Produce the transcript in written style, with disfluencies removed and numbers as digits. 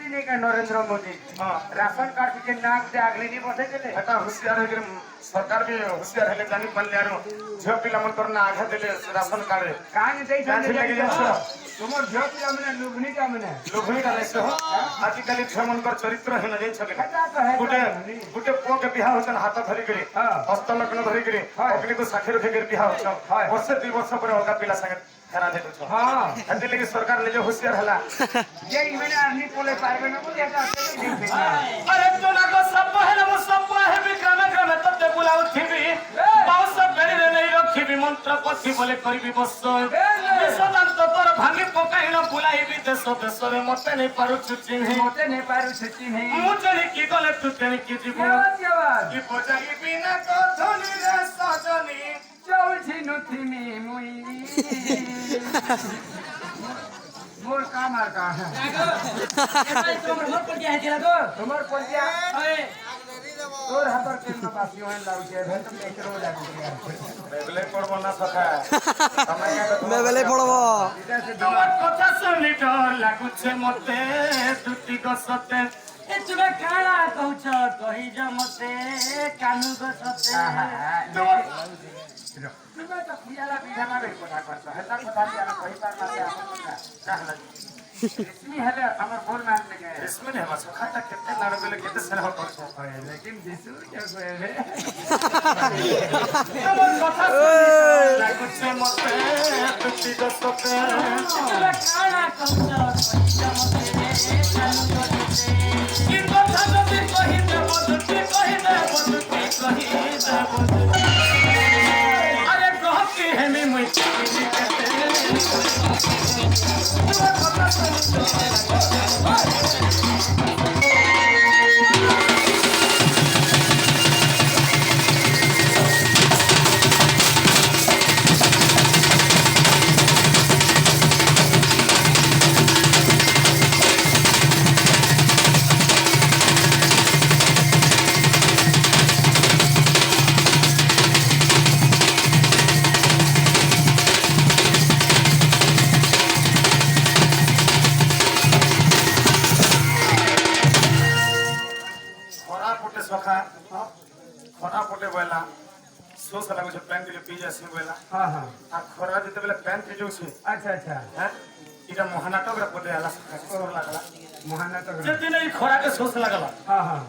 मोदी नहीं का Narendra Modi ration card के नाक से आगले नहीं बसे चले এটা হুঁশিয়ার হয়ে সরকার भी হুঁশিয়ার হলে জানি পারলে আর ঝিও পিলা মন করনা আঘা দিলে রাশন কার্ডে कान दे কাছে লেগে যাচ্ছে তোমার ঝিও পিলা মানে লুভনি কা মানে লোভনী কালেছে হো আজকালি ঝিও মনকর চরিত্রহীন যাই ছকে এটা তো है গুটে গুটে পুকে বিবাহ হচ্ছেন হাত ধরি করে হস্ত লগ্ন ধরি করে অগ্নিকে সাক্ষী রখি করে বিবাহ হচ্ছেন বর্ষে 2 বর্ষ পরে অলগা পিলা সঙ্গে ফেরা যেত हां এতে লাগি সরকার নিজে হুঁশিয়ার হলা ये मैंने आदमी बोले पारबे ना बोले এটা नहीं देखा अरे तो ना को सब है वो सब है विक्रम क्रम तते बुलाउ थिबी बाउस बेड़ी रे नहीं रखिबी मंत्र पथि बोले करबी बस विश्वदांत तोर भांगी पकाइल बुलाइबी देश देशरे मते नहीं पारु छुची नहीं मोते नहीं पारू छुट्टी नहीं मुचरी की गले तू तेनी की जीव क्या बात की बजाई बिना को धुनी रे सजनी चौल छिनु थिमी मुई मोर काम आर का है तुम्हार पड़ गया तोर हाथ के न पासी होन लाउ के भेल तुम एक रोज आ गया बेले पड़बो ना सखा समय मैं बेले पड़बो তোমার কথা শুনি ডর লাগুছে মতে দুটি গছতে ए तुमे काला कहउछ कहि जा मते कानू गसते तुम्हें तो खुयाला बिना में कोठा करता है ता कोठा के आना कहि पार ना से कहला इसमें है हमर बोल मान में गए इसमें नहीं हमारा सखा तक कितने नारे बेले कितने सलाह करछो लेकिन दिसु क्या कोई है তোমার কথা শুনি লাগুছে মতে দুটি গছতে तुमे काला कहउछ कहि जा मते कानू गसते কি কথা যদি কহি দেব দুটি কহি দেব দুটি কহি দেব আরে কহতি হেমি মুই চিনি কেতে তোমার কথা শুনি খরা পটে সখা খরা পটে বলা সোস লাগুছে প্যান্ট কে পি যাসি বলা हां हां আর খরা যেতে বেলা প্যান্ট পি যাউছে अच्छा अच्छा হ্যাঁ এটা মহানাটক রে পটে আলা সখা সোর লাগলা मोहना तो যেদিন এই খরা কে সোস লাগলা हां हां